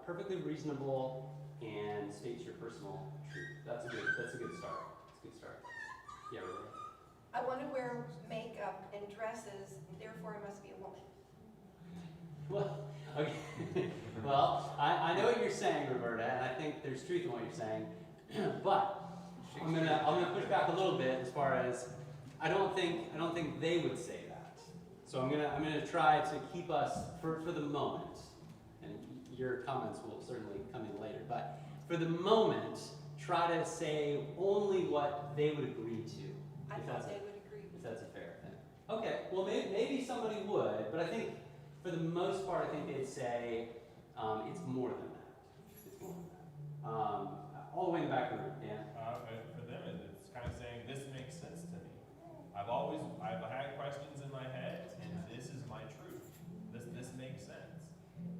perfectly reasonable and states your personal truth. That's a good start. That's a good start. Yeah, really. I want to wear makeup and dresses, therefore I must be a woman. Well, okay. Well, I know what you're saying, Roberta, and I think there's truth in what you're saying. But I'm gonna push back a little bit as far as I don't think they would say that. So I'm gonna try to keep us for the moment, and your comments will certainly come in later. But for the moment, try to say only what they would agree to. I thought they would agree. If that's a fair thing. Okay. Well, maybe somebody would, but I think for the most part, I think they'd say it's more than that. It's more than that. All the way in the back of the room, Dan. For them, it's kind of saying this makes sense to me. I've had questions in my head, and this is my truth. This makes sense.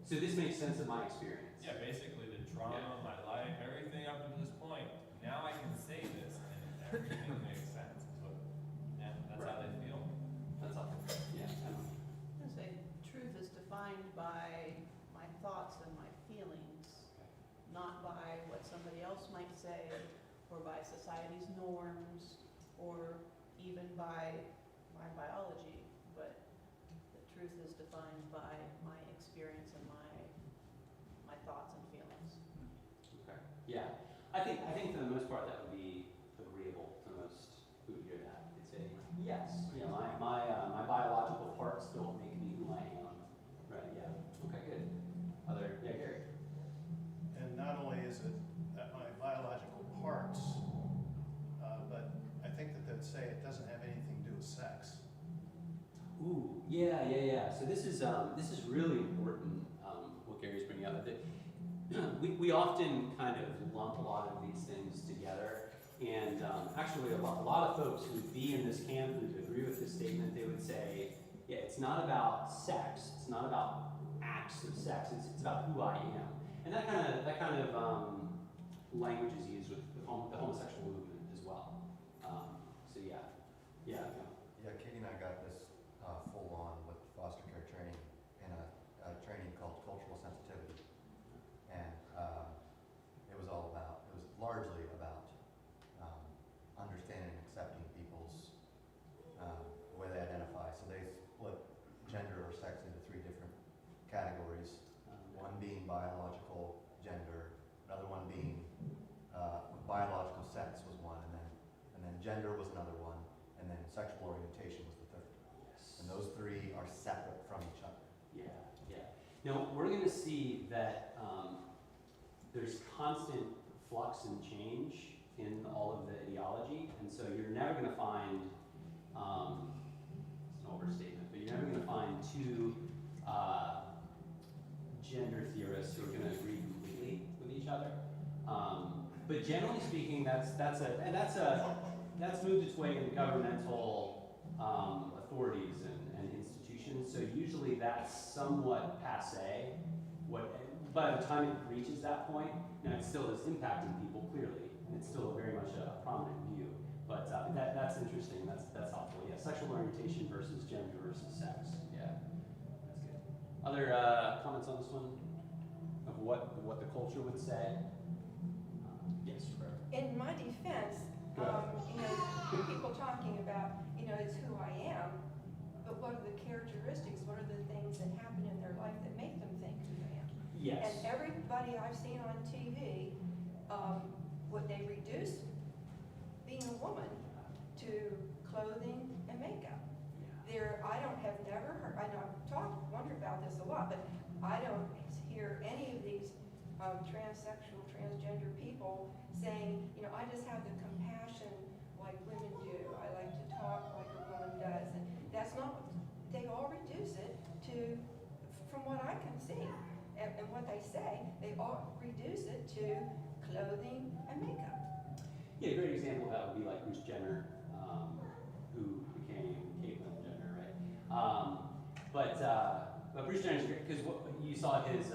So this makes sense in my experience. Yeah, basically the drama, my life, everything up to this point. Now I can say this, and everything makes sense. That's how they feel. That's all. Yeah. I know. I say truth is defined by my thoughts and my feelings, not by what somebody else might say, or by society's norms, or even by my biology. But the truth is defined by my experience and my thoughts and feelings. Okay. Yeah. I think for the most part that would be agreeable to most who would hear that. They'd say, yes, you know, my biological parts don't make me who I am. Right, yeah. Okay, good. Gary. And not only is it that my biological parts, but I think that they'd say it doesn't have anything to do with sex. Ooh, yeah. So this is really important, what Gary's bringing up. We often kind of lump a lot of these things together, and actually a lot of folks who would be in this camp who would agree with this statement, they would say, yeah, it's not about sex, it's not about acts of sex, it's about who I am. And that kind of language is used with the homosexual movement as well. So yeah. Yeah, Katie and I got this full on with foster care training in a training called cultural sensitivity. And it was largely about understanding and accepting people's, the way they identify. So they split gender or sex into 3 different categories. One being biological gender, another one being biological sex was one, and then gender was another one, and then sexual orientation was the third. Yes. And those 3 are separate from each other. Yeah. Now we're going to see that there's constant flux and change in all of the ideology, and so you're never going to find, it's an overstatement, but you're never going to find 2 gender theorists who are going to agree completely with each other. But generally speaking, that's moved its way in governmental authorities and institutions. So usually that's somewhat passé. By the time it reaches that point, now it still is impacting people clearly, and it's still very much a prominent view. But that's interesting. That's helpful. Yeah, sexual orientation versus gender versus sex. Yeah, that's good. Other comments on this one of what the culture would say? Yes, Roberta. In my defense, Go ahead. people talking about, it's who I am, but what are the characteristics, what are the things that happen in their life that make them think who I am? Yes. And everybody I've seen on TV, would they reduce being a woman to clothing and makeup? I have never heard, I know I've wondered about this a lot, but I don't hear any of these transsexual, transgender people saying, I just have the compassion like women do. I like to talk like a woman does. And that's not, they all reduce it to, from what I can see, and what they say, they all reduce it to clothing and makeup. Yeah, a great example of that would be like Bruce Jenner, who became Caitlyn Jenner, right? But Bruce Jenner's great because you saw his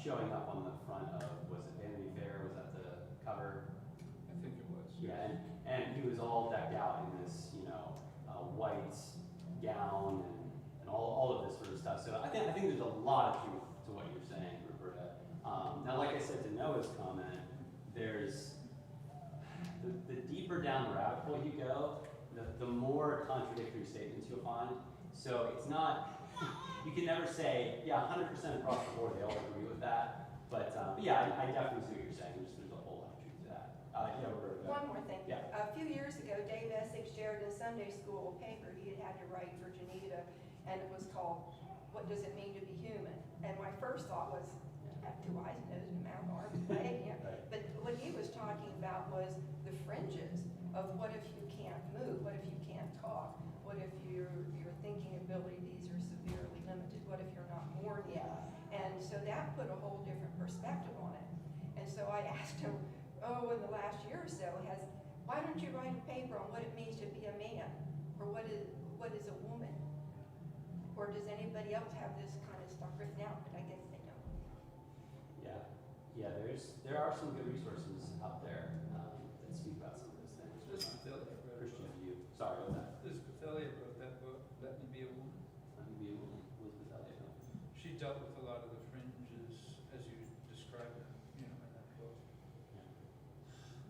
showing up on the front of, was it Vanity Fair? Was that the cover? I think it was. Yeah, and he was all decked out in this, white gown and all of this sort of stuff. So I think there's a lot of truth to what you're saying, Roberta. Noah's comment, there's, the deeper down the rabbit hole you go, the more contradictory statements you'll find. So it's not, you can never say, yeah, 100% across the board, they all agree with that. But yeah, I definitely see what you're saying, there's a whole lot of truth to that. Yeah, Roberta. One more thing. Yeah. A few years ago, Dave Essex shared in a Sunday school paper he had to write for Janita, and it was called, "What Does It Mean to Be Human?" And my first thought was, have 2 eyes, a nose, and a mouth, arms, and legs, you know. Right. But what he was talking about was the fringes of what if you can't move, what if you can't talk, what if your thinking abilities are severely limited, what if you're not born yet? And so that put a whole different perspective on it. And so I asked him, in the last year or so, why don't you write a paper on what it means to be a man, or what is a woman? Or does anybody else have this kind of stuff written out? But I guess they don't. Yeah, there are some good resources out there that speak about some of those things. Elizabeth Elliot wrote a Christian book. view. Sorry, what was that? Elizabeth Elliot wrote that book, Let Me Be a Woman. Let me be a woman, Elizabeth Elliot. She dealt with a lot of the fringes as you described, in that book.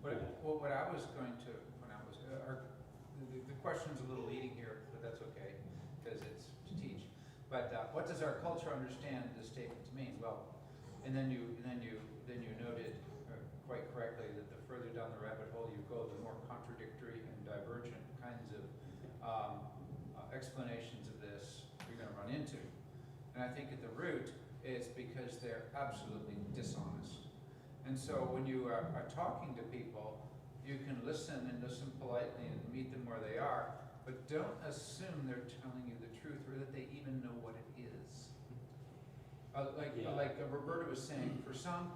What I was going to, when I was, the question's a little leading here, but that's okay, because it's to teach. But what does our culture understand this statement to mean? Well, and then you noted quite correctly that the further down the rabbit hole you go, the more contradictory and divergent kinds of explanations of this you're going to run into. And I think at the root, it's because they're absolutely dishonest. And so when you are talking to people, you can listen and listen politely and meet them where they are, but don't assume they're telling you the truth or that they even know what it is. Like Roberta was saying, for some,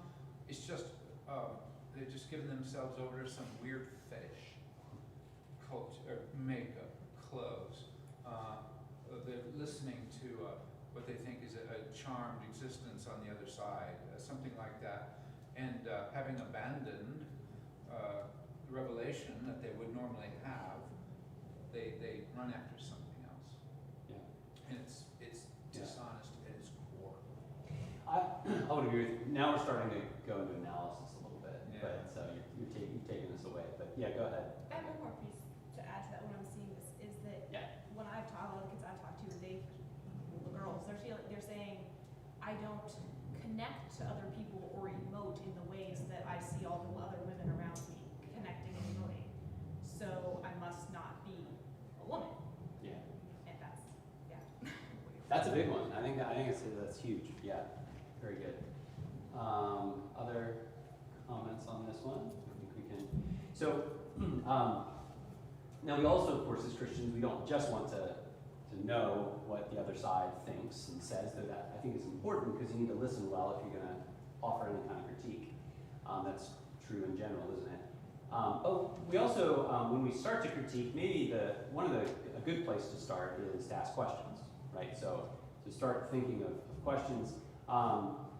it's just, they're just giving themselves over to some weird fetish, culture, or makeup, clothes. They're listening to what they think is a charmed existence on the other side, something like that. And having abandoned the revelation that they would normally have, they run after something else. Yeah. And it's dishonest at its core. I would agree with you. Now we're starting to go into analysis a little bit, Yeah. but so you've taken us away. But yeah, go ahead. I have one more piece to add to that when I'm seeing this, is that Yeah. when I've taught, a lot of kids I've talked to, the girls, they're saying, I don't connect to other people or emote in the ways that I see all the other women around me connecting and emoting. So I must not be a woman. Yeah. And yeah. That's a big one. I think that's huge. Yeah. Very good. Other comments on this one? I think we can. So now we also, of course, as Christians, we don't just want to know what the other side thinks and says, though that I think is important because you need to listen well if you're going to offer any kind of critique. That's true in general, isn't it? But we also, when we start to critique, maybe a good place to start is to ask questions, right? So to start thinking of questions.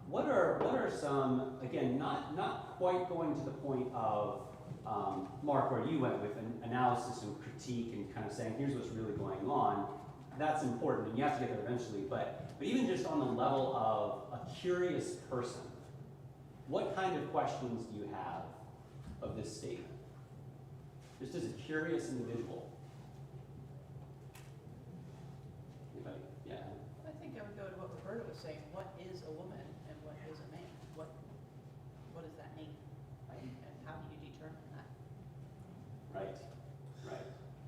What are some, again, not quite going to the point of Mark, where you went with an analysis and critique and kind of saying, here's what's really going on. That's important, and you have to get there eventually. But even just on the level of a curious person, what kind of questions do you have of this statement? Just as a curious individual. Anybody? Yeah. I think I would go to what Roberta was saying, what is a woman and what is a man? What does that mean? Right? And how do you determine that? Right.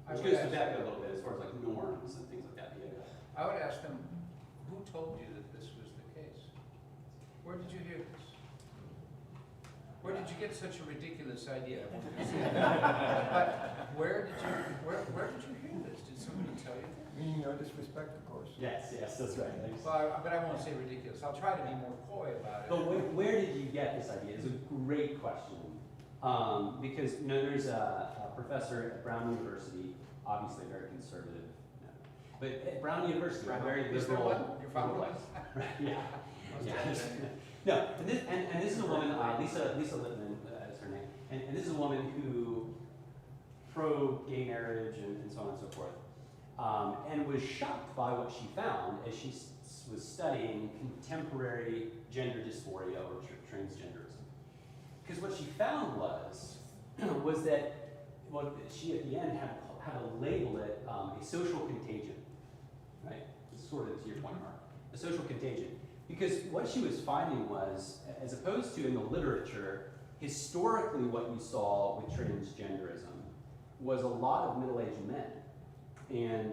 I Which would goes to ask- back a little bit as far as like norms and things like that. Yeah. I would ask them, who told you that this was the case? Where did you hear this? Where did you get such a ridiculous idea? But where did you hear this? Did somebody tell you? Meaning no disrespect, of course. Yes, that's right. Well, but I won't say ridiculous. I'll try to be more coy about it. But where did you get this idea? It's a great question. Because there's a professor at Brown University, obviously very conservative, but at Brown University, a very Is there liberal one? You're following place. Right, yeah. Okay. Yeah. No, and this is a woman, Lisa Littman is her name, and this is a woman who pro-gay marriage and so on and so forth, and was shocked by what she found as she was studying contemporary gender dysphoria or transgenderism. found was, was that, well, she at the end had to label it a social contagion, right? Sort of to your point, Mark, a social contagion. Because what she was finding was, as opposed to in the literature, historically what you saw with transgenderism was a lot of middle-aged men. And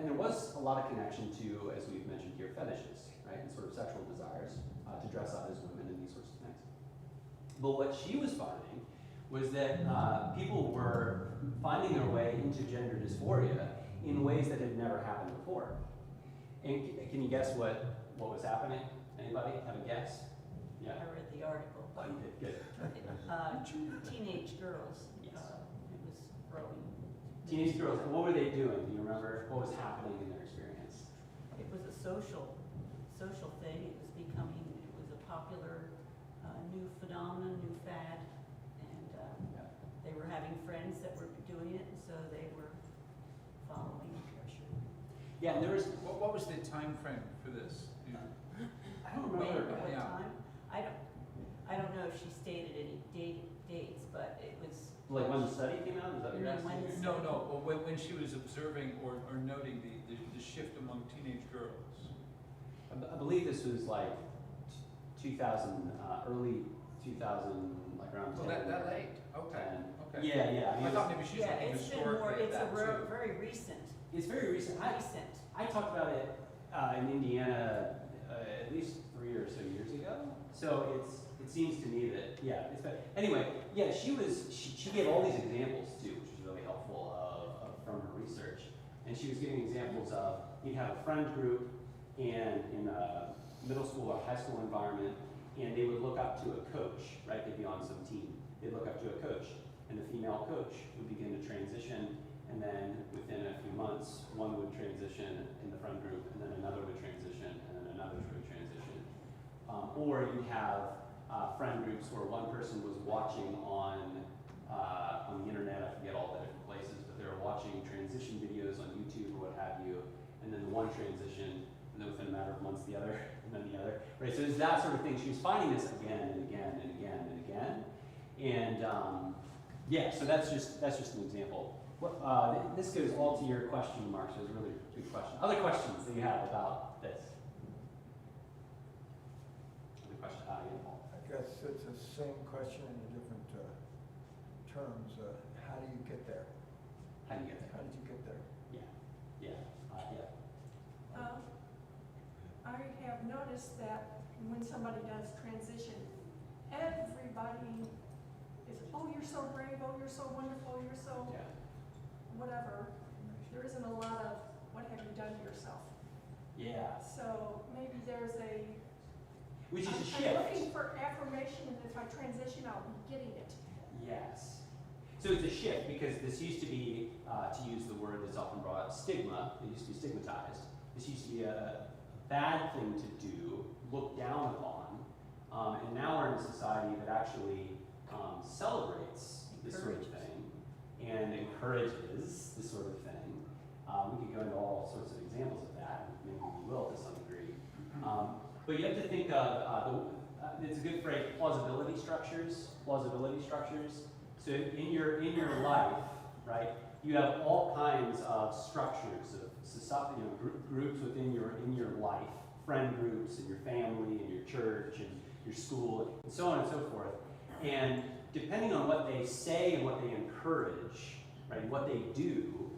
there was a lot of connection to, as we've mentioned here, fetishes, right? And sort of sexual desires to dress up as women and these sorts of things. But what she was finding was that people were finding their way into gender dysphoria in ways that had never happened before. And can you guess what was happening? Anybody have a guess? Yeah. I read the article. Oh, you did, good. Teenage girls, Yes. it was growing. Teenage girls, what were they doing? Do you remember what was happening in their experience? It was a social thing. It was a popular new phenomenon, new fad, and they were having friends that were doing it, and so they were following. Yeah, and there was, What was the time frame for this? I don't When, remember. at what Yeah. time? I don't know if she stated any dates, but it was. Like when the study came out, is that what you're You mean asking? when No, well, when she was observing or noting the shift among teenage girls. I believe this was like 2000, early 2000, like around 10. Well, that late, okay, 10. okay. Yeah, yeah. I mean, I thought maybe she's Yeah, looking it's been more, historically at it's that too. very recent, it's very recent. I talked about it in Indiana at least 3 or so years ago. So it seems to me that, yeah, it's been, anyway, yeah, she gave all these examples too, which was really helpful from her research. And she was giving examples of, you'd have a friend group and in a middle school or high school environment, and they would look up to a coach, right? They'd be on some team. They'd look up to a coach, and the female coach would begin to transition, and then within a few months, one would transition in the friend group, and then another would transition, and then another would transition. Or you'd have friend groups where one person was watching on the internet, I forget all the different places, but they were watching transition videos on YouTube or what have you, and then the one transition, and then within a matter of months the other, and then the other, right? So there's that sort of thing. She was finding this again and again and again and again, and yeah. So that's just an example. This goes all to your question, Mark. So it's a really good question. Other questions that you have about this? Other question? Yeah, Paul. I guess it's the same question in different terms. How do you get there? How do you get there? How did you get there? Yeah. I have noticed that when somebody does transition, everybody is, oh, you're so brave, oh, you're so wonderful, you're so Yeah. whatever. There isn't a lot of, what have you done to yourself? Yeah. So maybe there's Which is a I'm shift. looking for affirmation, and if I transition, I'll be getting it. Yes. So it's a shift because this used to be, to use the word that's often brought up, stigma. It used to be stigmatized. This used to be a bad thing to do, looked down upon, and now we're in a society that actually celebrates this sort of thing and encourages this sort of thing. We could go into all sorts of examples of that, and maybe we will to some degree. But you have to think of, it's a good phrase, plausibility structures. Plausibility structures. So in your life, right, you have all kinds of structures of society, groups within your life, friend groups and your family and your church and your school and so on and so forth. And depending on what they say and what they encourage, right, what they do,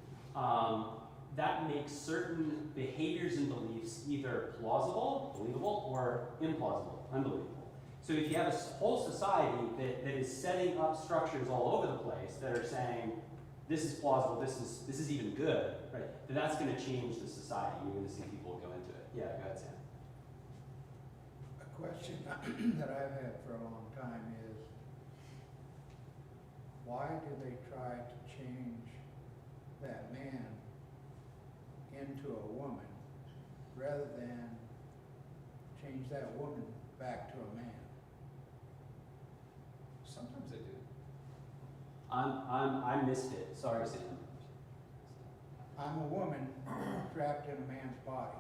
that makes certain behaviors and beliefs either plausible, believable, or implausible, unbelievable. So if you have a whole society that is setting up structures all over the place that are saying, this is plausible, this is even good, right, then that's going to change the society. You're going to see people go into it. Yeah, go ahead, Sam. A question that I've had for a long time is, why do they try to change that man into a woman rather than change that woman back to a man? Sometimes they do. I missed it. Sorry, Sam. I'm a woman trapped in a man's body.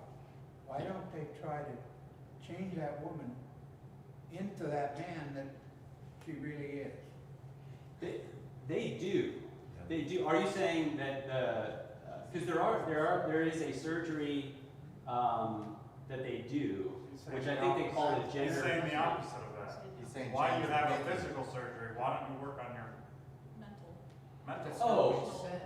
Why don't they try to change that woman into that man that she really is? They do. They do. Are you saying that because there is a surgery that they do, which I think they call it He's gender. saying the opposite of that. He's saying Why do you gender have a thinking. physical surgery? Why don't you work on your Mental. mental? That's Oh. not what he said.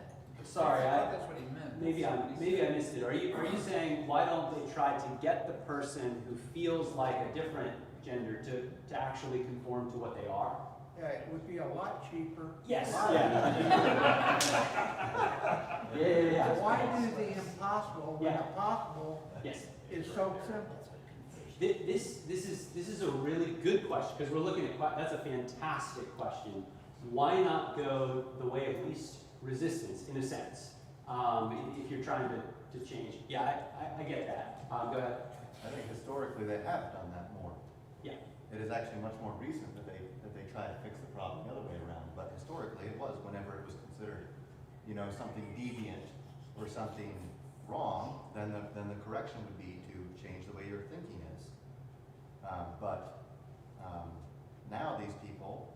Sorry, I thought that's what he meant. maybe I missed it. Are you saying why don't they try to get the person who feels like a different gender to actually conform to what they are? Yeah, it would be a lot cheaper. Yes. Lot Yeah. Yeah. Why do the impossible when Yeah. the possible Yes. is so simple? This is a really good question because we're looking at that's a fantastic question. Why not go the way of least resistance in a sense? If you're trying to change, yeah, I get that. Go ahead. I think historically they have done that more. Yeah. It is actually much more recent that they try to fix the problem the other way around. But historically it was whenever it was considered, something deviant or something wrong, then the correction would be to change the way your thinking is. Now these people,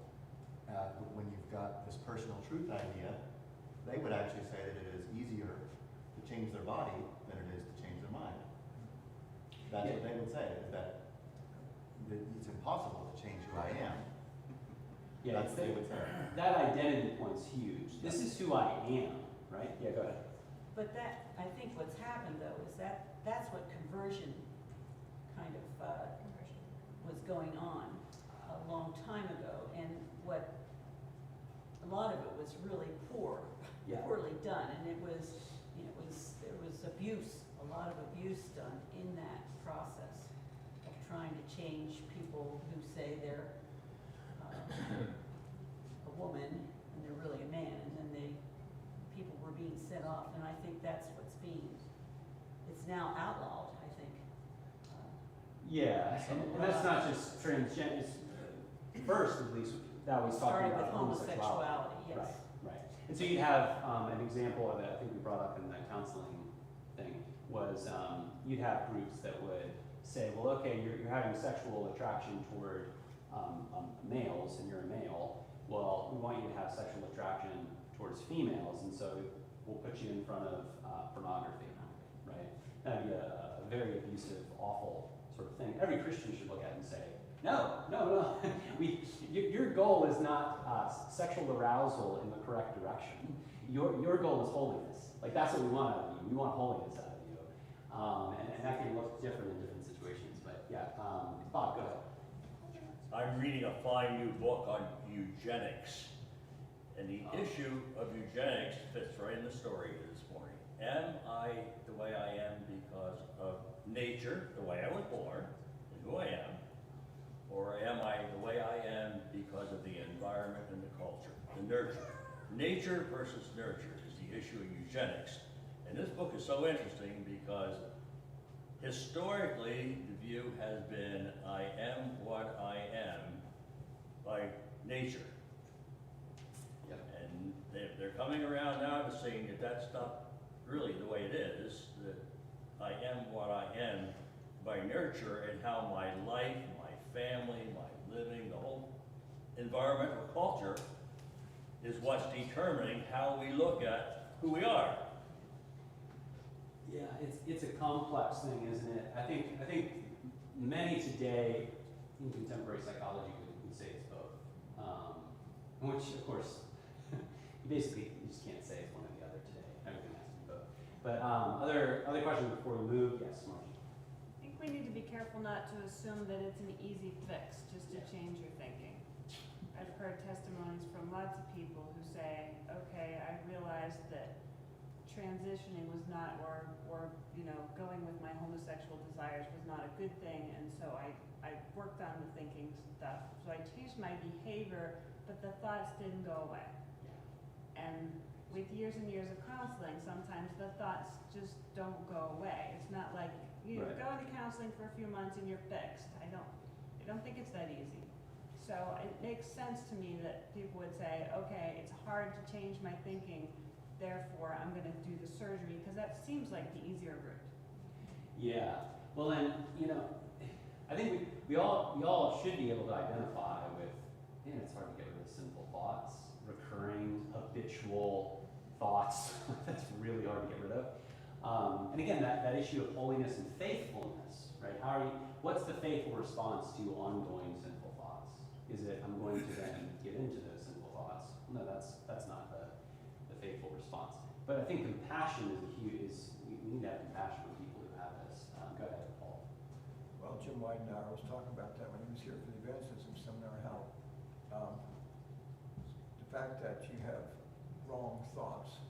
when you've got this personal truth idea, they would actually say that it is easier to change their body than it is to change their mind. That's what they would say, is that it's impossible to change who I am. Yeah, That's what they would say. that identity point's huge. This is who I am, right? Yeah, go ahead. But I think what's happened though is that's what conversion kind of was going on a long time ago, and what a lot of it was really poorly done, and there was abuse, a lot of abuse done in that process of trying to change people who say they're a woman and they're really a man, and then people were being sent off, and I think that's it's now outlawed, I think. Yeah, and that's not just transgender. First, at least, that was talking Started with about homosexuality. homosexuality, yes. Right. And so you have an example of it. I think we brought up in the counseling thing was you'd have groups that would say, well, okay, you're having sexual attraction toward males, and you're a male. Well, we want you to have sexual attraction towards females, and so we'll put you in front of pornography, right? That'd be a very abusive, awful sort of thing. Every Christian should look at it and say, no. Your goal is not sexual arousal in the correct direction. Your goal is holiness. Like, that's what we want out of you. We want holiness out of you. And that can look different in different situations. But yeah, Bob, go ahead. I'm reading a fine new book on eugenics. And the issue of eugenics fits right in the story this morning. Am I the way I am because of nature, the way I was born, and who I am? Or am I the way I am because of the environment and the culture, the nurture? Nature versus nurture is the issue of eugenics. And this book is so interesting because historically the view has been I am what I am by nature. Yep. And they're coming around now to saying that that's not really the way it is, that I am what I am by nurture, and how my life, my family, my living, the whole environmental culture is what's determining how we look at who we are. Yeah, it's a complex thing, isn't it? I think many today in contemporary psychology would say it's both. Which, of course, you just can't say it's one or the other today. Everything has to be both. But other questions before we move? Yes, Marcia. I think we need to be careful not to assume that it's an easy fix just to change your thinking. I've heard testimonies from lots of people who say, okay, I realized that transitioning was not, or going with my homosexual desires was not a good thing, and so I worked on the thinking stuff. So I changed my behavior, but the thoughts didn't go away. And with years and years of counseling, sometimes the thoughts just don't go away. It's not like you Right. go into counseling for a few months and you're fixed. I don't think it's that easy. So it makes sense to me that people would say, okay, it's hard to change my thinking, therefore I'm going to do the surgery, because that seems like the easier route. Yeah. Well, then, I think we all should be able to identify with, man, it's hard to get rid of simple thoughts, recurring habitual thoughts that's really hard to get rid of. And again, that issue of holiness and faithfulness, right? What's the faithful response to ongoing sinful thoughts? Is it, I'm going to then get into those sinful thoughts? No, that's not the faithful response. But I think compassion we need to have compassion for people who have this. Go ahead, Paul. Well, Jim Weidenauer was talking about that when he was here for the evangelism seminar, how the fact that you have wrong thoughts,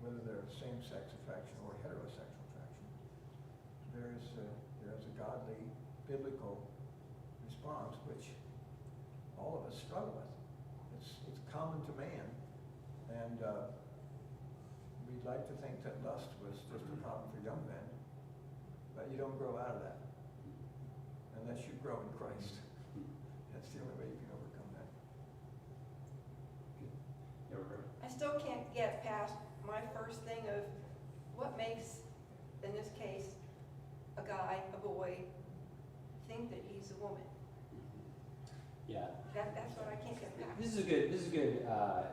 whether they're same-sex affection or heterosexual affection, there's a godly, biblical response which all of us struggle with. It's common to man, and we'd like to think that lust was just a problem for young men, but you don't grow out of that unless you grow in Christ. That's the only way you can overcome that. I still can't get past my first thing of what makes, in this case, a guy, a boy, think that he's a woman. Yeah. That's what I can't get past. This is good,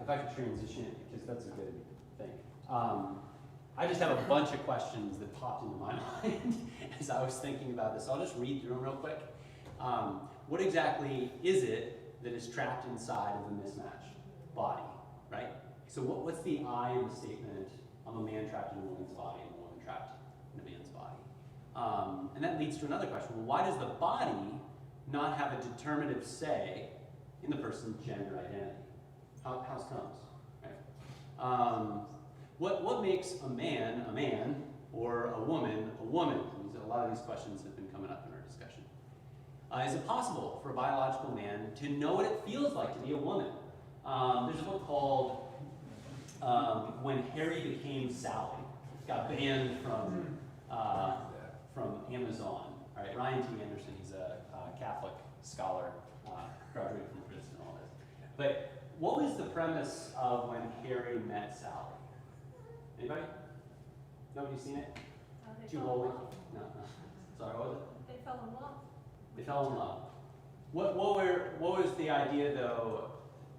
if I could transition it, because that's a good thing. I just have a bunch of questions that popped into my mind as I was thinking about this. I'll just read through them real quick. What exactly is it that is trapped inside of a mismatched body, right? So what's the I in the statement, I'm a man trapped in a woman's body and a woman trapped in a man's body? And that leads to another question. Well, why does the body not have a determinative say in the person's gender identity? How comes, right? What makes a man or a woman a woman? A lot of these questions have been coming up in our discussion. Is it possible for a biological man to know what it feels like to be a woman? There's a book called When Harry Became Sally. It got banned from Amazon. All right, Ryan T. Anderson, he's a Catholic scholar, graduated from Princeton and all this. But what was the premise of When Harry Met Sally? Anybody? Nobody seen it? They Too fell in holy? love. No. Sorry, what was it? They fell in love. They fell in love. What was the idea though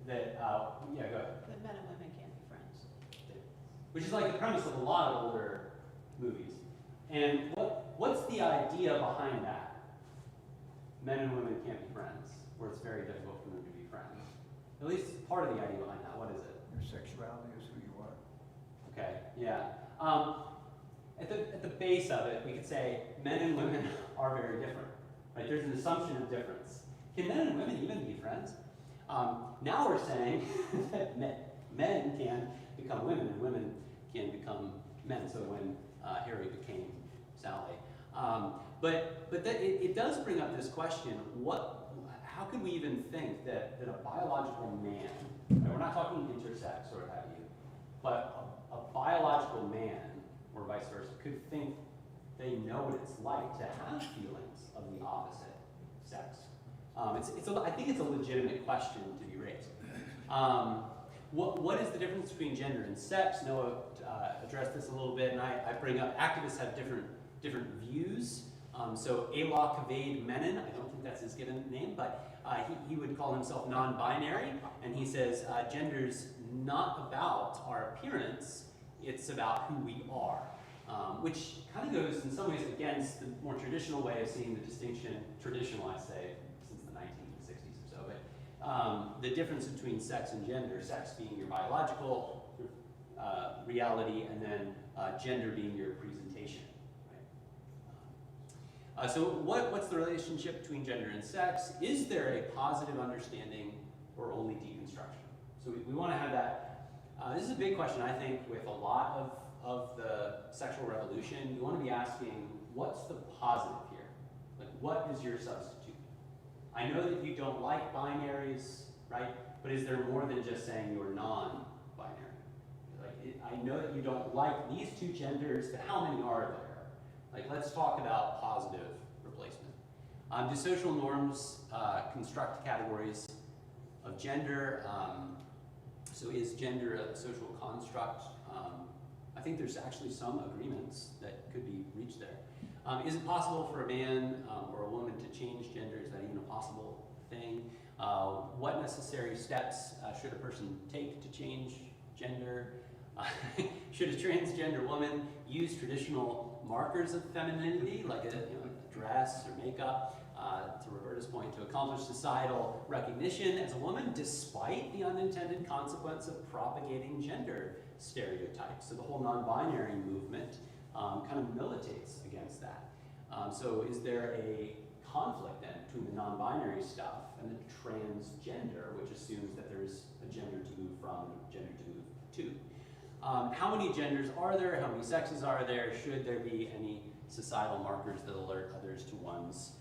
that yeah, go ahead. That men and women can't be friends. Which is like the premise of a lot of older movies. And what's the idea behind that? Men and women can't be friends, or it's very difficult for them to be friends. At least part of the idea behind that. What is it? Your sexuality is who you are. Okay, yeah. At the base of it, we could say men and women are very different. Right? There's an assumption of difference. Can men and women even be friends? Now we're saying that men can become women and women can become men. So when Harry became Sally. But it does bring up this question, how could we even think that a biological man, and we're not talking intersex or what have you, but a biological man, or vice versa, could think they know what it's like to have feelings of the opposite sex? I think it's a legitimate question to be raised. What is the difference between gender and sex? Noah addressed this a little bit, and I bring up activists have different views. So Alok Kaved Menon, I don't think that's his given name, but he would call himself non-binary, and he says gender's not about our appearance, it's about who we are. Which kind of goes in some ways against the more traditional way of seeing the distinction, traditional I say, since the 1960s or so, but the difference between sex and gender, sex being your biological reality, and then gender being your presentation. Right? So what's the relationship between gender and sex? Is there a positive understanding or only deconstruction? So we want to have that. This is a big question, I think, with a lot of the sexual revolution. You want to be asking, what's the positive here? Like, what is your substitute? I know that you don't like binaries, right? But is there more than just saying you're non-binary? I know that you don't like these two genders, but how many are there? Like, let's talk about positive replacement. Do social norms construct categories of gender? So is gender a social construct? I think there's actually some agreements that could be reached there. Is it possible for a man or a woman to change gender? Is that even a possible thing? What necessary steps should a person take to change gender. Should a transgender woman use traditional markers of femininity, like a dress or makeup, to Roberta's point, to accomplish societal recognition as a woman, despite the unintended consequence of propagating gender stereotypes? So the whole non-binary movement kind of militates against that. So is there a conflict then between the non-binary stuff and the transgender, which assumes that there's a gender to move from and a gender to move to? How many genders are there? How many sexes are there? Should there be any societal markers that alert others to one's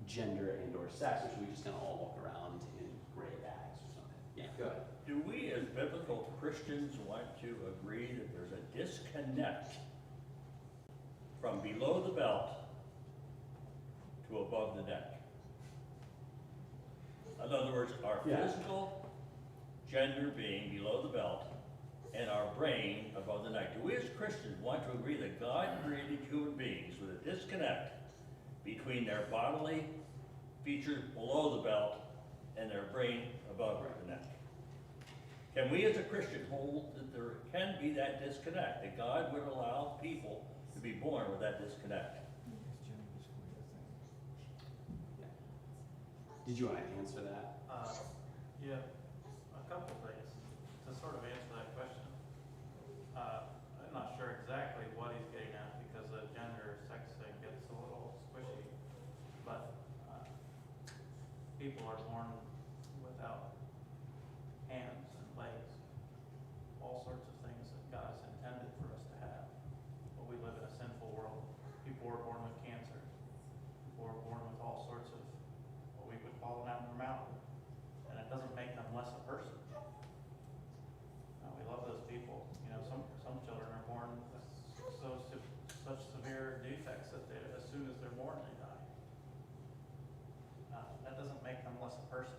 gender and or sex, or should we just kind of all walk around in gray bags or something? Yeah, go ahead. Do we as biblical Christians want to agree that there's a disconnect from below the belt to above the neck? In other words, our physical gender being below the belt and our brain above the neck. Do we as Christians want to agree that God created human beings with a disconnect between their bodily features below the belt and their brain above the neck? Can we as a Christian hold that there can be that disconnect, that God would allow people to be born with that disconnect? Did you want to answer that? Yeah, a couple things to sort of answer that question. I'm not sure exactly what he's getting at because the gender sex thing gets a little squishy, but people are born without hands and legs, all sorts of things that God has intended for us to have. But we live in a sinful world. People are born with cancer. People are born with all sorts of what we would call an abnormality. And it doesn't make them less a person. We love those people. You know, some children are born with such severe defects that as soon as they're born, they die. That doesn't make them less a person.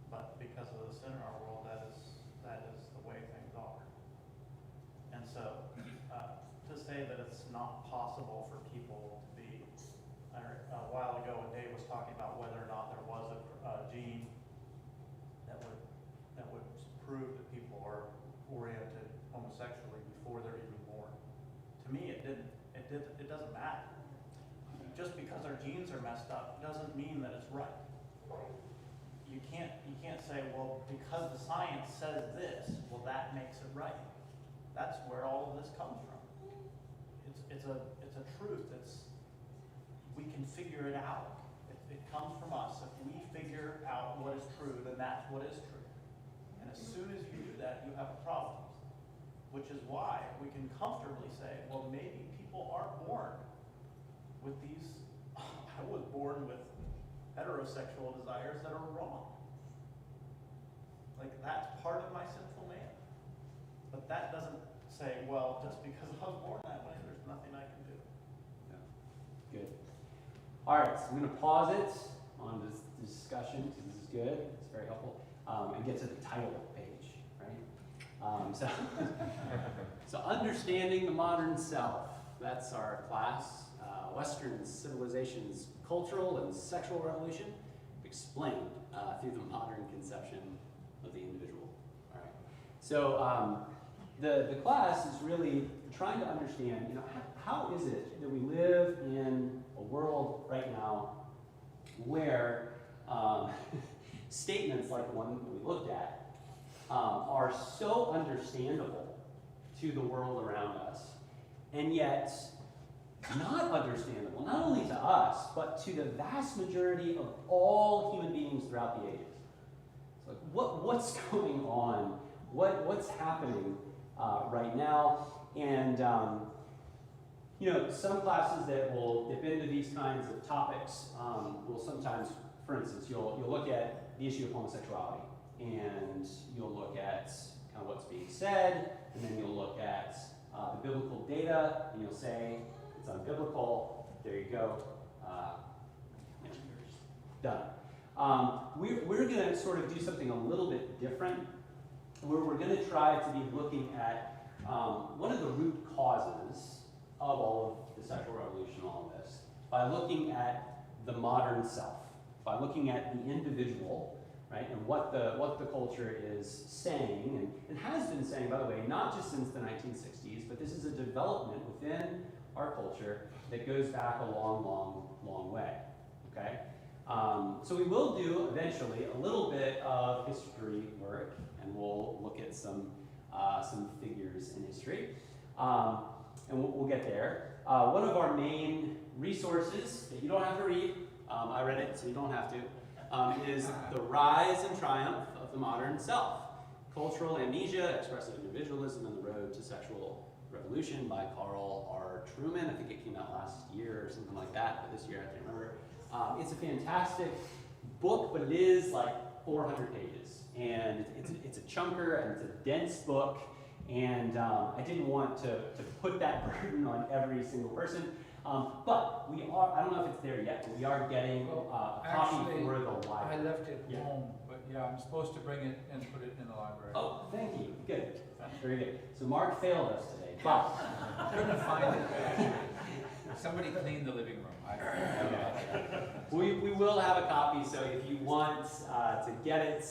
But because of the sin in our world, that is the way things are. And so, to say that it's not possible for people to be, a while ago, Dave was talking about whether or not there was a gene that would prove that people are oriented homosexually before they're even born. To me, it didn't. It doesn't matter. Just because our genes are messed up doesn't mean that it's right. You can't say, well, because the science says this, well, that makes it right. That's where all of this comes from. It's a truth. We can figure it out. It comes from us. If we figure out what is true, then that's what is true. And as soon as you do that, you have a problem. Which is why we can comfortably say, well, maybe people aren't born with these. I was born with heterosexual desires that are wrong. Like, that's part of my sinful man. But that doesn't say, well, just because I was born that way, there's nothing I can do. Good. All right, so I'm going to pause it on this discussion because this is good. It's very helpful. And get to the title page, right? So understanding the modern self. That's our class. Western civilization's cultural and sexual revolution explained through the modern conception of the individual. All right. So the class is really trying to understand, how is it that we live in a world right now where statements like the one that we looked at are so understandable to the world around us, and yet not understandable, not only to us, but to the vast majority of all human beings throughout the ages. So what's going on? What's happening right now? And some classes that will dip into these kinds of topics will sometimes, for instance, you'll look at the issue of homosexuality, and you'll look at kind of what's being said, and then you'll look at the biblical data, and you'll say it's unbiblical. There you go. Done. We're going to sort of do something a little bit different, where we're going to try to be looking at what are the root causes of all of the sexual revolution, all of this, by looking at the modern self, by looking at the individual, right? right? And what the culture is saying, and has been saying, by the way, not just since the 1960s, but this is a development within our culture that goes back a long, long, long way, okay? So we will do, eventually, a little bit of history work, and we'll look at some figures in history, and we'll get there. One of our main resources that you don't have to read, I read it, so you don't have to, is The Rise and Triumph of the Modern Self, Cultural Amnesia, Expressive Individualism, and the Road to Sexual Revolution by Carl R. Trueman. I think it came out last year or something like that, but this year I can't remember. It's a fantastic book, but it is like 400 pages, and it's a chunker, and it's a dense book, and I didn't want to put that burden on every single person. But we are, I don't know if it's there yet, but we are getting a copy Actually, for the library. I left it Yeah. home, but yeah, I'm supposed to bring it and put it in the library. Oh, thank you. Good. Very good. So Mark failed us today, but Couldn't find it, actually. Somebody cleaned the living room. we will have a copy, so if you want to get it,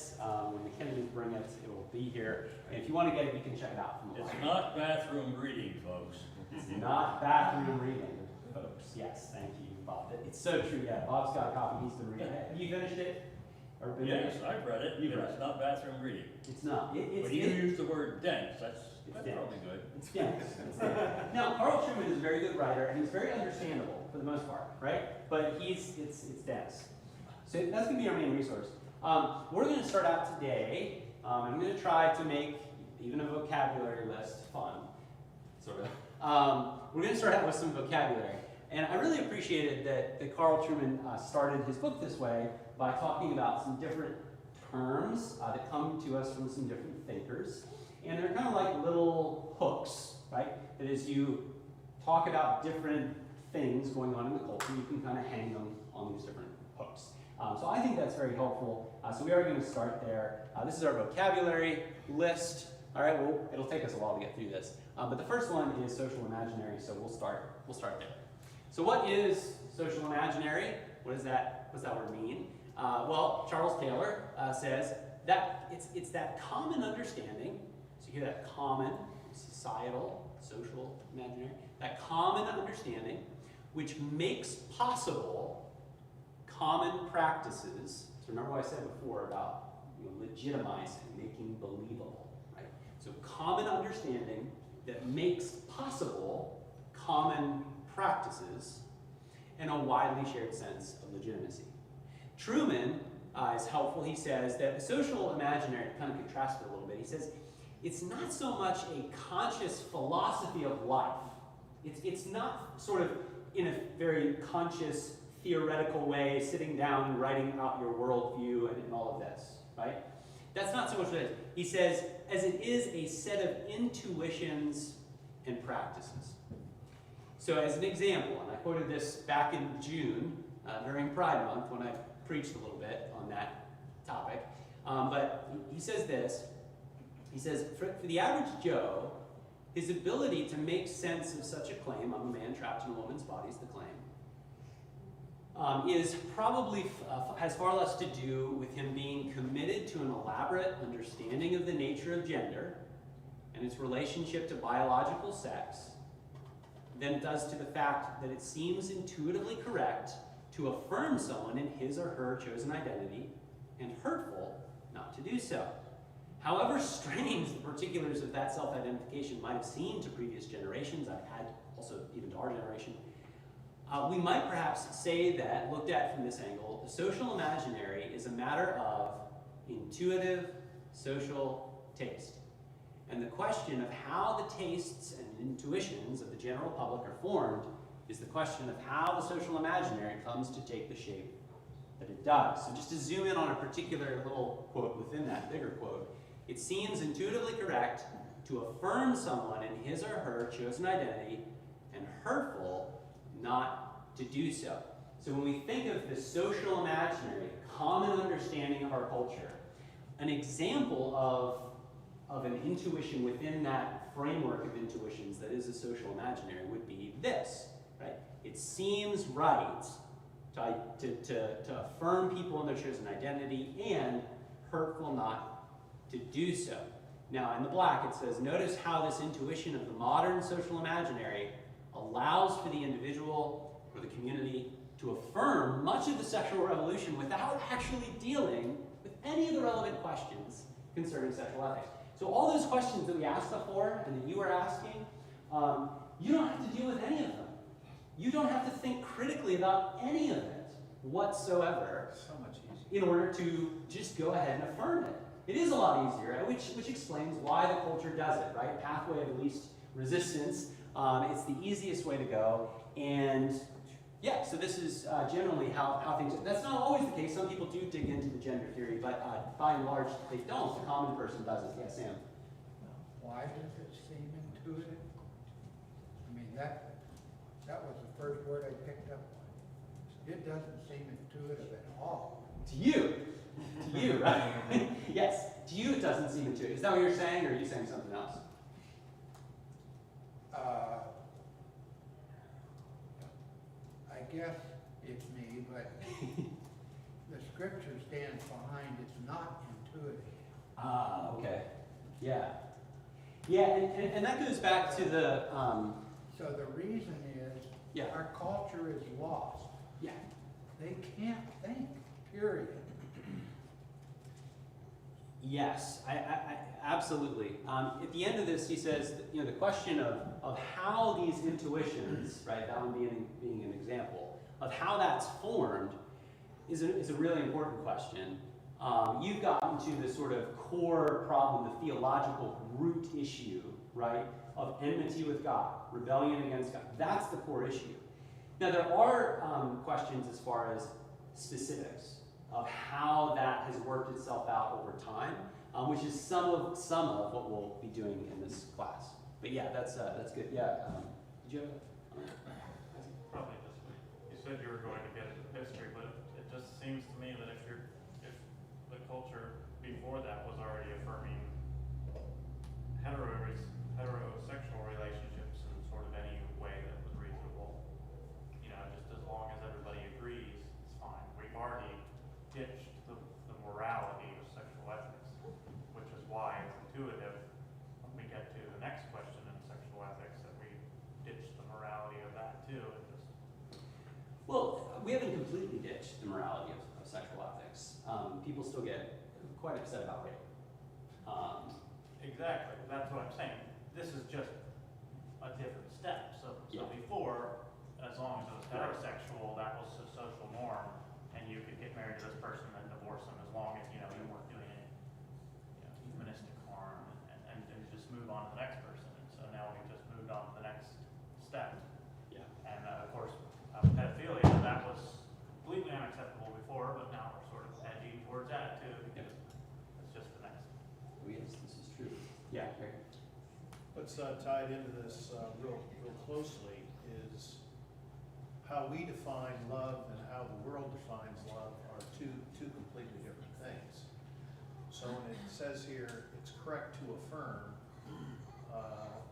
when the Kennedys bring it, it will be here. And if you want to get it, you can check it out from the It's library. not bathroom reading, folks. It's not bathroom reading, folks. Yes, thank you, Bob. It's so true, yeah. Bob's got a copy, he's been reading it. Have you finished it? Or been Yes, reading it? I've read it, You've but read it's it. not bathroom reading. It's not. When you use the word dense, that's dense. probably good. It's dense. It's dense. Now, Carl Trueman is a very good writer, and he's very understandable for the most part, right? But it's dense. So that's going to be our main resource. We're going to start out today. I'm going to try to make even a vocabulary list fun, sort of. We're going to start out with some vocabulary. And I really appreciated that Carl Trueman started his book this way by talking about some different terms that come to us from some different thinkers. And they're kind of like little hooks, right? That as you talk about different things going on in the culture, you can kind of hang them on these different hooks. So I think that's very helpful. So we are going to start there. This is our vocabulary list. All right, well, it'll take us a while to get through this. But the first one is social imaginary, so we'll start there. So what is social imaginary? What does that word mean? Well, Charles Taylor says that it's that common understanding. So you hear that common, societal, social, imaginary, that common understanding which makes possible common practices. So remember what I said before about legitimizing, making believable, right? So common understanding that makes possible common practices and a widely shared sense of legitimacy. Trueman is helpful. He says that the social imaginary, to kind of contrast it a little bit, he says it's not so much a conscious philosophy of life. It's not sort of in a very conscious, theoretical way, sitting down and writing out your worldview and all of this, right? That's not so much what it is. He says, as it is a set of intuitions and practices. So as an example, and I quoted this back in June during Pride Month when I preached a little bit on that topic, but he says this, he says, for the average Joe, his ability to make sense of such a claim, I'm a man trapped in a woman's body is the claim, is probably, has far less to do with him being committed to an elaborate understanding of the nature of gender and its relationship to biological sex than it does to the fact that it seems intuitively correct to affirm someone in his or her chosen identity and hurtful not to do so. However strange the particulars of that self-identification might have seemed to previous generations, I've had also even to our generation, we might perhaps say that, looked at from this angle, the social imaginary is a matter of intuitive social taste. And the question of how the tastes and intuitions of the general public are formed is the question of how the social imaginary comes to take the shape that it does. So just to zoom in on a particular little quote within that bigger quote, it seems intuitively correct to affirm someone in his or her chosen identity and hurtful not to do so. So when we think of the social imaginary, common understanding of our culture, an example of an intuition within that framework of intuitions that is a social imaginary would be this, right? It seems right to affirm people in their chosen identity and hurtful not to do so. Now, in the black, it says, notice how this intuition of the modern social imaginary allows for the individual or the community to affirm much of the sexual revolution without actually dealing with any of the relevant questions concerning sexual ethics. So all those questions that we asked before and that you were asking, you don't have to deal with any of them. You don't have to think critically about any of it whatsoever So much easier. in order to just go ahead and affirm it. It is a lot easier, which explains why the culture does it, right? Pathway of least resistance. It's the easiest way to go. And yeah, so this is generally how things, that's not always the case. Some people do dig into the gender theory, but by and large, they don't. The common person doesn't. Yeah, Sam? Why does it seem intuitive? I mean, that was the first word I picked up on. It doesn't seem intuitive at all. To you. To you, right? Yes. To you, it doesn't seem intuitive. Is that what you're saying, or are you saying something else? I guess it's me, but the scripture stands behind it's not intuitive. Ah, okay. Yeah. Yeah, and that goes back to the, So the reason is yeah. our culture is lost. Yeah. They can't think, period. Yes, I absolutely. At the end of this, he says, the question of how these intuitions, right, that one being an example, of how that's formed is a really important question. You've gotten to the sort of core problem, the theological root issue, right, of enmity with God, rebellion against God. That's the core issue. Now, there are questions as far as specifics of how that has worked itself out over time, which is some of what we'll be doing in this class. But yeah, that's good. Yeah, did you have Probably just, you said you were going to get into history, but it just seems to me that if the culture before that was already affirming heterosexual relationships in sort of any way that was reasonable, just as long as everybody agrees, it's fine. We've already ditched the morality of sexual ethics, which is why it's intuitive when we get to the next question in sexual ethics that we ditch the morality of that too. Well, we haven't completely ditched the morality of sexual ethics. People still get quite upset about rape. Exactly, that's what I'm saying. This is just a different step. So before, as long as it was heterosexual, that was a social norm, and you could get married to this person and divorce them as long as you weren't doing any humanistic harm, and just move on to the next person. And so now we just moved on to the next step. Yeah. And of course, pedophilia, that was completely unacceptable before, but now we're sort of edging towards that too, because it's just the next. Oh, yes, this is true. Yeah, Gary. What's tied into this real closely is how we define love and how the world defines love are two completely different things. So when it says here, it's correct to affirm,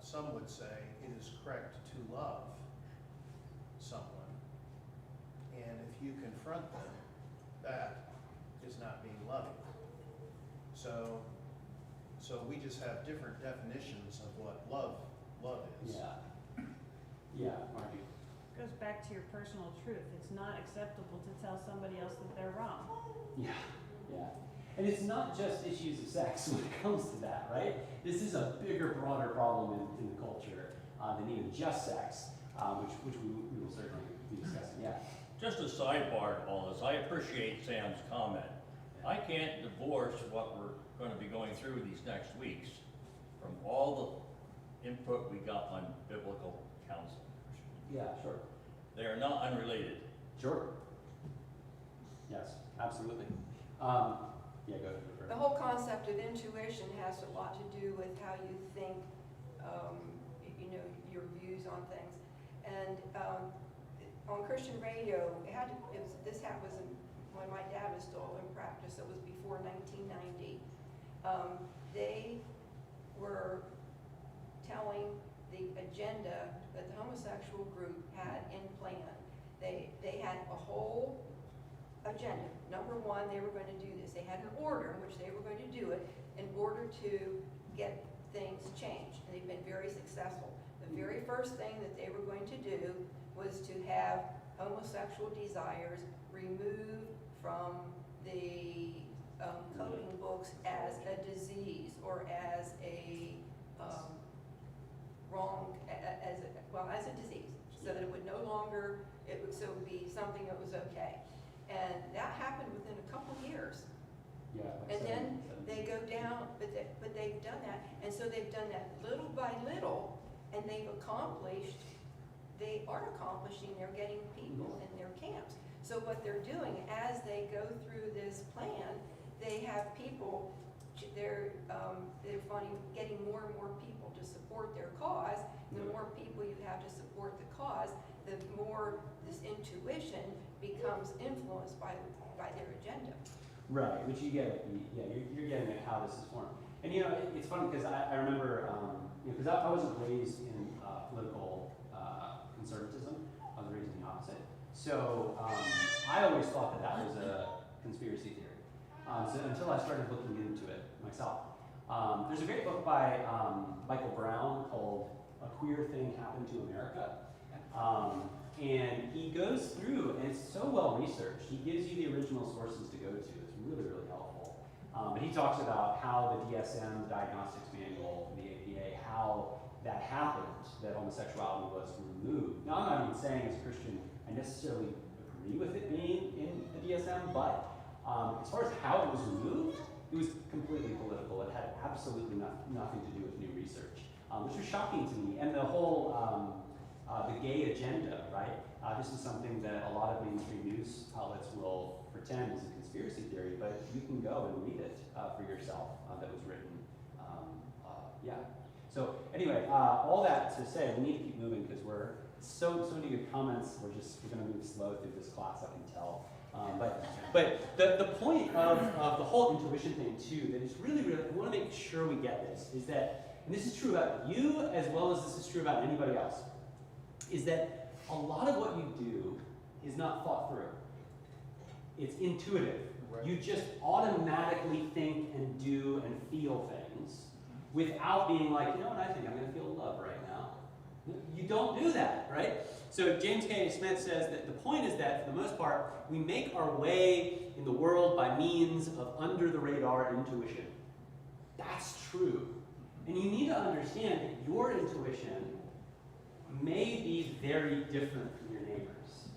some would say it is correct to love someone. And if you confront them, that is not being loving. So we just have different definitions of what love is. Yeah. Yeah, Margie. Goes back to your personal truth. It's not acceptable to tell somebody else that they're wrong. Yeah, yeah. And it's not just issues of sex when it comes to that, right? This is a bigger, broader problem in the culture than even just sex, which we will certainly be discussing, yeah. Just a sidebar to all this, I appreciate Sam's comment. I can't divorce what we're going to be going through these next weeks from all the input we got on biblical counsel. Yeah, sure. They are not unrelated. Sure. Yes, absolutely. Yeah, go ahead. The whole concept of intuition has a lot to do with how you think, your views on things. And on Christian radio, this was when my dad was still in practice. It was before 1990. They were telling the agenda that the homosexual group had in plan. They had a whole agenda. Number one, they were going to do this. They had an order in which they were going to do it in order to get things changed, and they've been very successful. The very first thing that they were going to do was to have homosexual desires removed from the coding books as a disease or as a as a disease, so that it would no longer, it would be something that was okay. And that happened within a couple years. Yeah. Like And then seven- they go down, but they've done that, and so they've done that little by little, and they are accomplishing, they're getting people in their camps. So what they're doing, as they go through this plan, they have people, they're finding, getting more and more people to support their cause. And the more people you have to support the cause, the more this intuition becomes influenced by their agenda. Right, which you get, you're getting at how this is formed. And it's funny because I remember, because I wasn't raised in political conservatism, I was raised in the opposite. So I always thought that was a conspiracy theory. So until I started looking into it myself. There's a great book by Michael Brown called A Queer Thing Happened to America. And he goes through, and it's so well researched, he gives you the original sources to go to. It's really, really helpful. But he talks about how the DSM, the Diagnostics Manual, the APA, how that happened, that homosexuality was removed. Now, I'm not even saying as a Christian I necessarily agree with it being in the DSM, but as far as how it was removed, it was completely political. It had absolutely nothing to do with new research, which was shocking to me. And the whole the gay agenda, right? This is something that a lot of mainstream news outlets will pretend is a conspiracy theory, but you can go and read it for yourself. That was written, So anyway, all that to say, we need to keep moving because we're so many good comments. We're going to move slow through this class, I can tell. But the point of the whole intuition thing too, that is really, really, I want to make sure we get this, is that, and this is true about you as well as this is true about anybody else, is that a lot of what you do is not thought through. It's intuitive. Right. You just automatically think and do and feel things without being like, you know what, I think I'm going to feel love right now. You don't do that, right? So James K. Smith says that the point is that, for the most part, we make our way in the world by means of under-the-radar intuition. That's true. And you need to understand that your intuition may be very different from your neighbor's.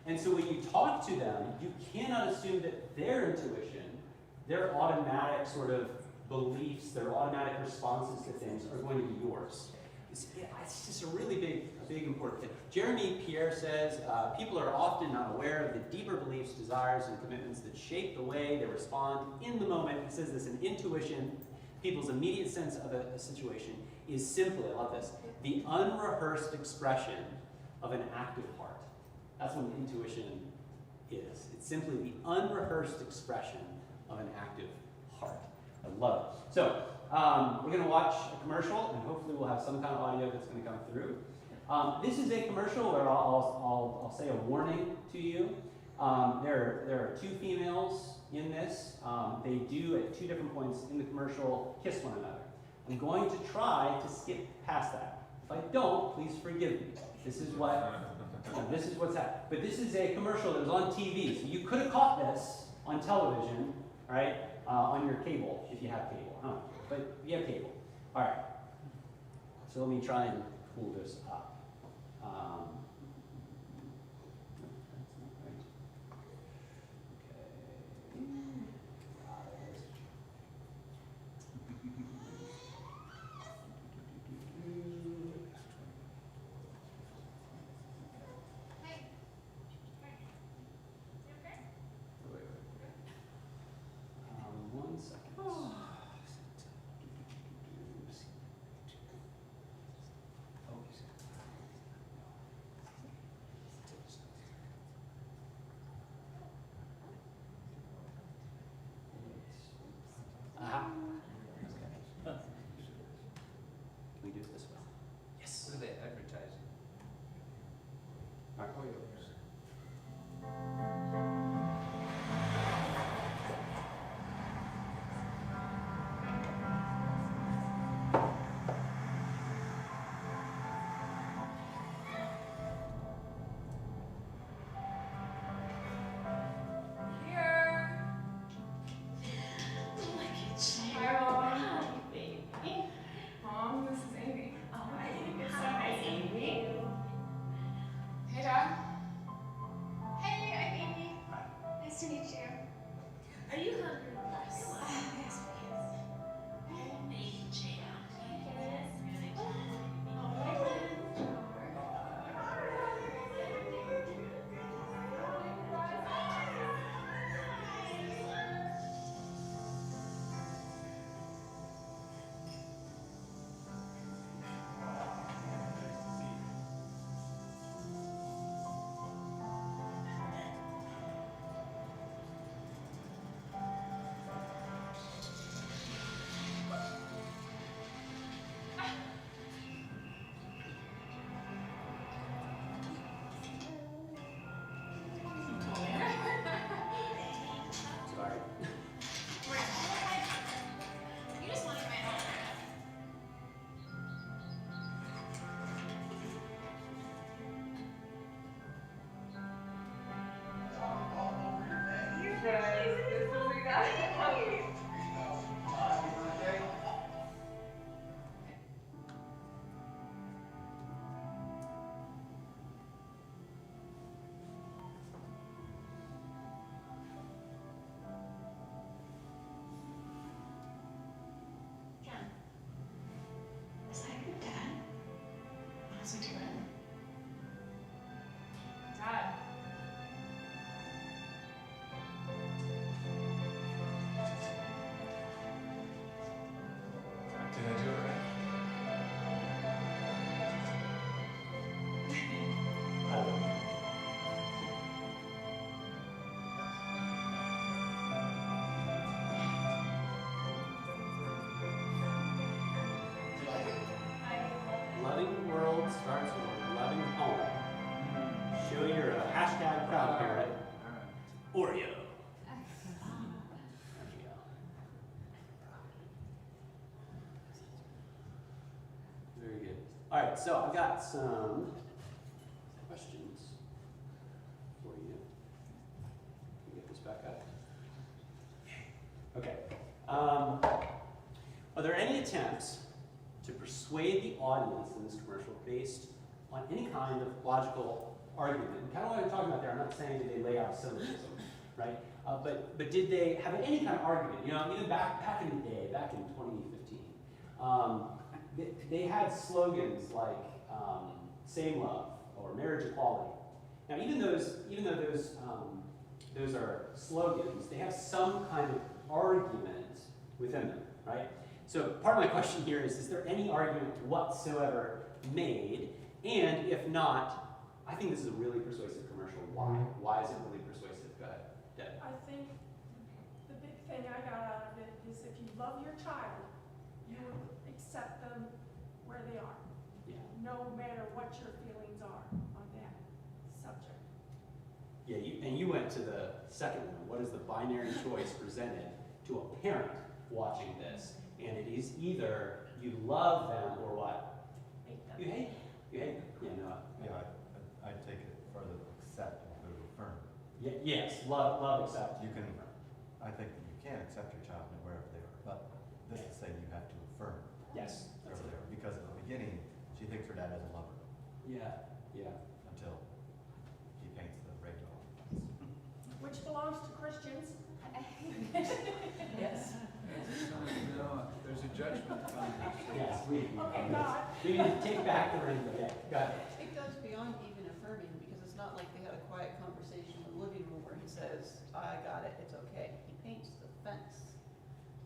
And so when you talk to them, you cannot assume that their intuition, their automatic sort of beliefs, their automatic responses to things are going to be yours. It's just a really big important thing. Jeremy Pierre says, people are often not aware of the deeper beliefs, desires, and commitments that shape the way they respond in the moment. He says this, an intuition, people's immediate sense of a situation, is simply, I love this, the unrehearsed expression of an active heart. That's what intuition is. It's simply the unrehearsed expression of an active heart. I love it. So, we're going to watch a commercial, and hopefully we'll have some kind of audio that's going to come through. This is a commercial where I'll say a warning to you. There are two females in this. They do, at two different points in the commercial, kiss one another. I'm going to try to skip past that. If I don't, please forgive me. This is what's happening. But this is a commercial that was on TV, so you could have caught this on television, right? On your cable, if you have cable. But you have cable. All right. So let me try and pull this up. No, that's not right. Okay. Got it. Wait. 1 second. Hashtag proud parent. All right. Oreo. There you go. Very good. All right, so I've got some questions for you. Can we get this back up? Okay. Are there any attempts to persuade the audience in this commercial based on any kind of logical argument? And kind of what I'm talking about there, I'm not saying that they lay out syllogism, right? But did they have any kind of argument? You know, even back in the day, back in 2015, they had slogans like "Same Love" or "Marriage Equality." Now, even though those are slogans, they have some kind of argument within them, right? So part of my question here is there any argument whatsoever made? And if not, I think this is a really persuasive commercial. Why? Why is it really persuasive? Go ahead, Deb. I think the big thing I got out of it is if you love your child, you will accept them where they are, Yeah. no matter what your feelings are on that subject. Yeah, you went to the second one. What is the binary choice presented to a parent watching this? And it is either you love them or what? Hate them. You hate them. You hate them. Yeah, no. Yeah, I'd take it further, accept instead of affirm. Yes, love, accept. You can, I think that you can accept your child wherever they are, but this is saying you have to affirm Yes, that's wherever they it. are. Because at the beginning, she thinks her dad doesn't love her Yeah, yeah. until he paints the red dog. Which belongs to Christians. Yes. No, there's a judgment coming. Yes, we Okay, God. need to take back the rainbow. Yeah, go ahead. It goes beyond even affirming, because it's not like they had a quiet conversation in the living room where he says, I got it, it's okay. He paints the fence.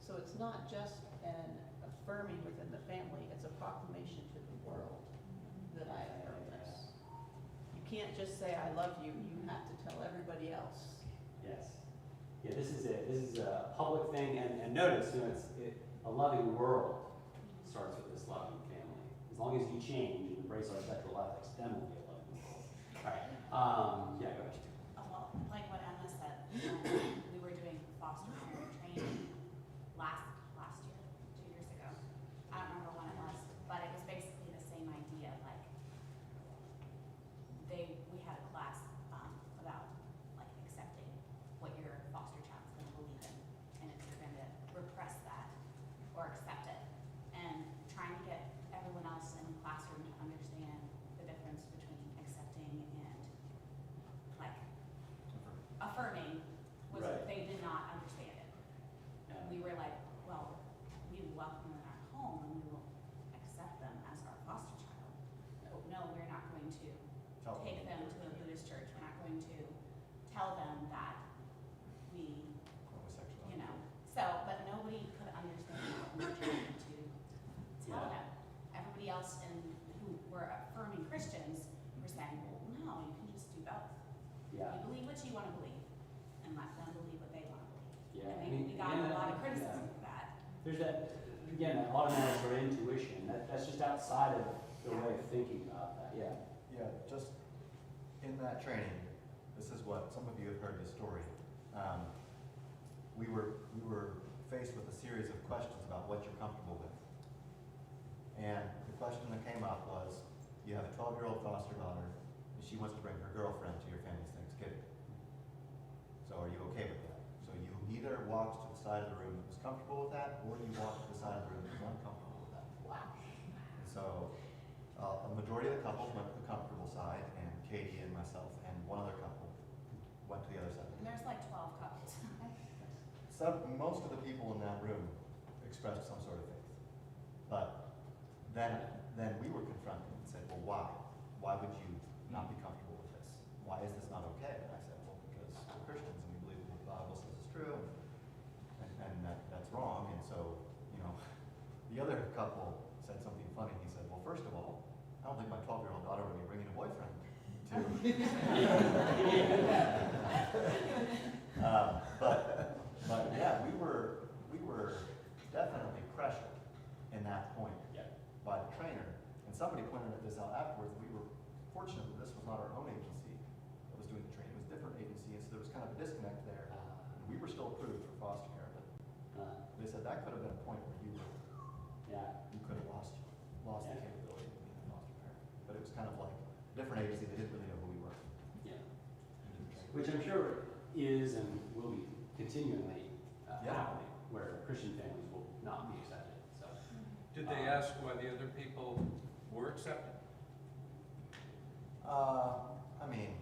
So it's not just an affirming within the family, it's a proclamation to the world that I affirm this. You can't just say, I love you, you have to tell everybody else. Yes. Yeah, this is a public thing, and notice, you know, a loving world starts with this loving family. As long as you change and embrace our sexual ethics, then we'll be a loving world. All right. Yeah, go ahead. Well, like what Emma said, we were doing foster parent training last year, 2 years ago. I don't remember when it was, but it was basically the same idea. Like, we had a class about like accepting what your foster child's going to believe in, and if you're going to repress that or accept it, and trying to get everyone else in the classroom to understand the difference between accepting and like affirming was Right. they did not understand it. Yeah. We were like, well, we welcome them in our home and we will accept them as our foster child. But no, we're not going to Tell take them to a Buddhist church. We're not going to tell them that we, Homosexuality. you know, so, but nobody could understand what we were trying to tell Yeah. them. Everybody else who were affirming Christians were saying, well, no, you can just do both. Yeah. You believe what you want to believe and let them believe what they want to believe. Yeah. And we got again, a lot of yeah. criticism for that. There's that, again, that automatic or intuition. That's just outside of the way of thinking about that. Yeah. Yeah, just in that training, this is what, some of you have heard this story. We were faced with a series of questions about what you're comfortable with. And the question that came up was, you have a 12-year-old foster daughter, and she wants to bring her girlfriend to your family's Thanksgiving. So are you okay with that? So you either walked to the side of the room that was comfortable with that, or you walked to the side of the room that was uncomfortable with that. Wow. And so a majority of the couples went to the comfortable side, and Katie and myself and one other couple went to the other side. And there's like 12 couples. Most of the people in that room expressed some sort of faith. But then we were confronted and said, well, why? Why would you not be comfortable with this? Why is this not okay? And I said, well, because we're Christians and we believe what the Bible says is true, and that's wrong. And so, you know, the other couple said something funny. He said, well, first of all, I don't think my 12-year-old daughter would be bringing a boyfriend to. But yeah, we were definitely pressured in that point by the trainer. And somebody pointed this out afterwards. We were fortunate that this was not our own agency that was doing the training. kind of a disconnect there. We were still approved for foster care, but they said that could have been a point where you could have lost the capability of being a foster parent. But it was kind of like a different agency, they didn't really know who we were. Yeah. Which I'm sure is and will be continually happening, where Christian families will not be accepted, so. Did they ask why the other people were accepted? I mean,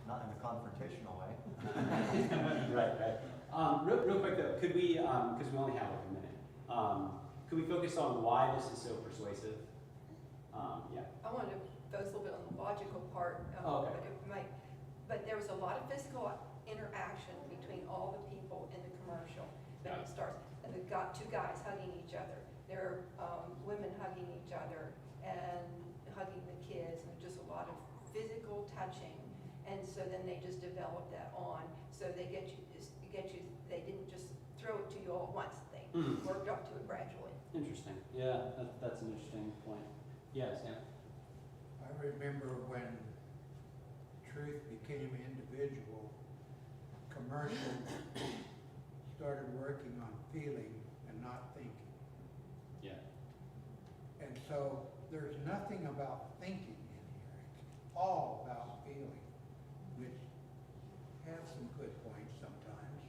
not in a confrontational way. Right. Real quick though, could we, because we only have like a minute, could we focus on why this is so persuasive? Yeah. I wanted to focus a little bit on the logical part, Okay. but there was a lot of physical interaction between all the people in the commercial. Then it starts, and they've got two guys hugging each other. There are women hugging each other and hugging the kids, and just a lot of physical touching. And so then they just develop that on. So they get you. They didn't just throw it to you all at once. They worked up to it gradually. Interesting. Yeah, that's an interesting point. Yes, yeah. I remember when truth became individual, commercial started working on feeling and not thinking. Yeah. And so there's nothing about thinking in here. It's all about feeling, which has some good points sometimes.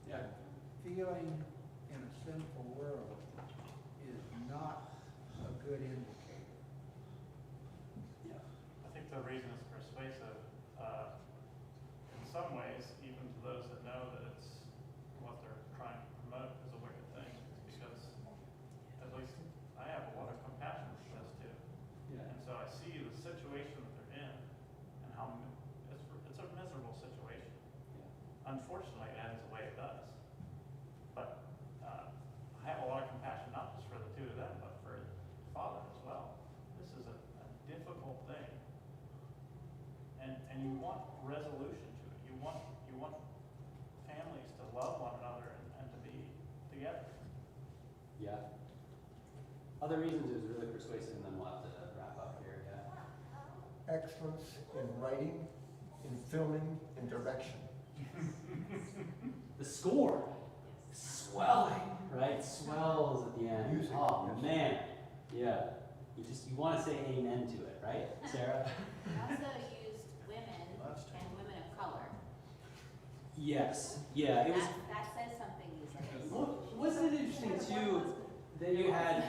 Yeah. Feeling in a sinful world is not a good indicator. Yeah. I think the reason it's persuasive, in some ways, even to those that know that it's what they're trying to promote is a wicked thing, is because at least I have a lot of compassion for this too. Yeah. And so I see the situation that they're in and how it's a miserable situation. Yeah. Unfortunately, it ends the way it does. But I have a lot of compassion, not just for the two of them, but for the father as well. This is a difficult thing. And you want resolution to it. You want families to love one another and to be together. Yeah. Other reasons it was really persuasive, and then we'll have to wrap up here. Yeah. Excellence in writing, in filming, in direction. The score, swelling, right? Swells at the end. Music, Oh yes. man, yeah. You want to say amen to it, right, Sarah? We also used women and women of color. Yes. Yeah. It was. That says something these days. Wasn't it interesting too that you had,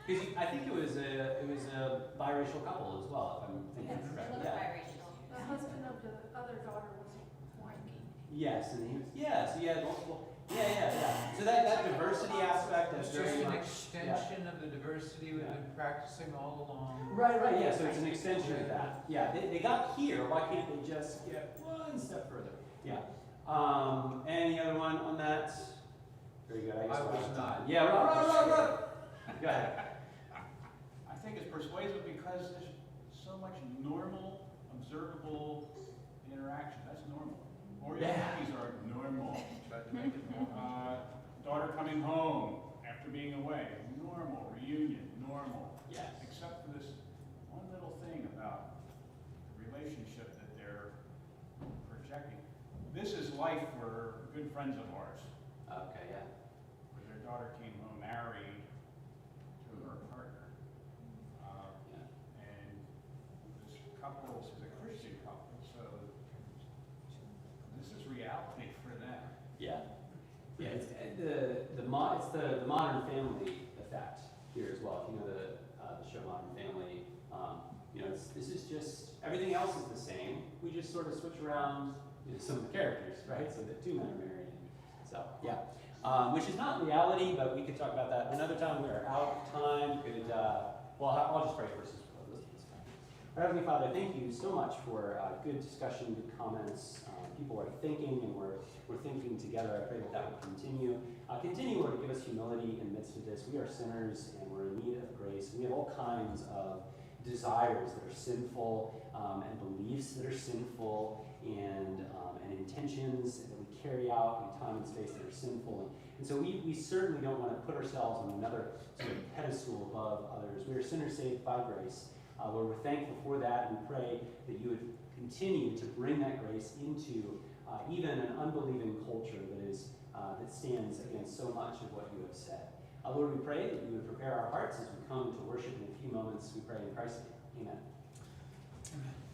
because I think it was a biracial couple as well, if I'm thinking Yes, correct. they look Yeah. biracial. The husband of the other daughter was white. Yes, and he was. Yeah. So you had multiple. Yeah. So that diversity aspect It's is just very an much. extension of the diversity we've been practicing all along. Right, yeah, so it's an extension of that. Yeah, they got here, why can't they just get one step further? Yeah. Any other one on that? Very good, I guess. I we're was out of not. time. Yeah, right. Go ahead. I think it's persuasive because there's so much normal, observable interaction. That's normal. Orientalities are normal. Daughter coming home after being away, normal. Reunion, normal. Yes. Except for this one little thing about the relationship that they're projecting. This is life for good friends of ours, Okay, yeah. where their daughter came home married to her partner. And this couple is a Christian couple, so this is reality for them. Yeah. Yeah, it's the Modern Family effect here as well. If you know the show Modern Family, this is just everything else is the same. We just sort of switch around some of the characters, right? So that two men are married. So yeah, which is not reality, but we could talk about that another time. We are out of time. I'll just pray first. Our Heavenly Father, thank you so much for good discussion, good comments. People are thinking, and we're thinking together. I pray that will continue. Continue, Lord, to give us humility in the midst of this. We are sinners, and we're in need of grace. We have all kinds of desires that are sinful, and beliefs that are sinful, and intentions that we carry out in time and space that are sinful. And so we certainly don't want to put ourselves on another sort of pedestal above others. We are sinners saved by grace. Lord, we're thankful for that, and we pray that you would continue to bring that grace into even an unbelieving culture that stands against so much of what you have said. Lord, we pray that you would prepare our hearts as we come to worship in a few moments. We pray in Christ's name. Amen. Amen.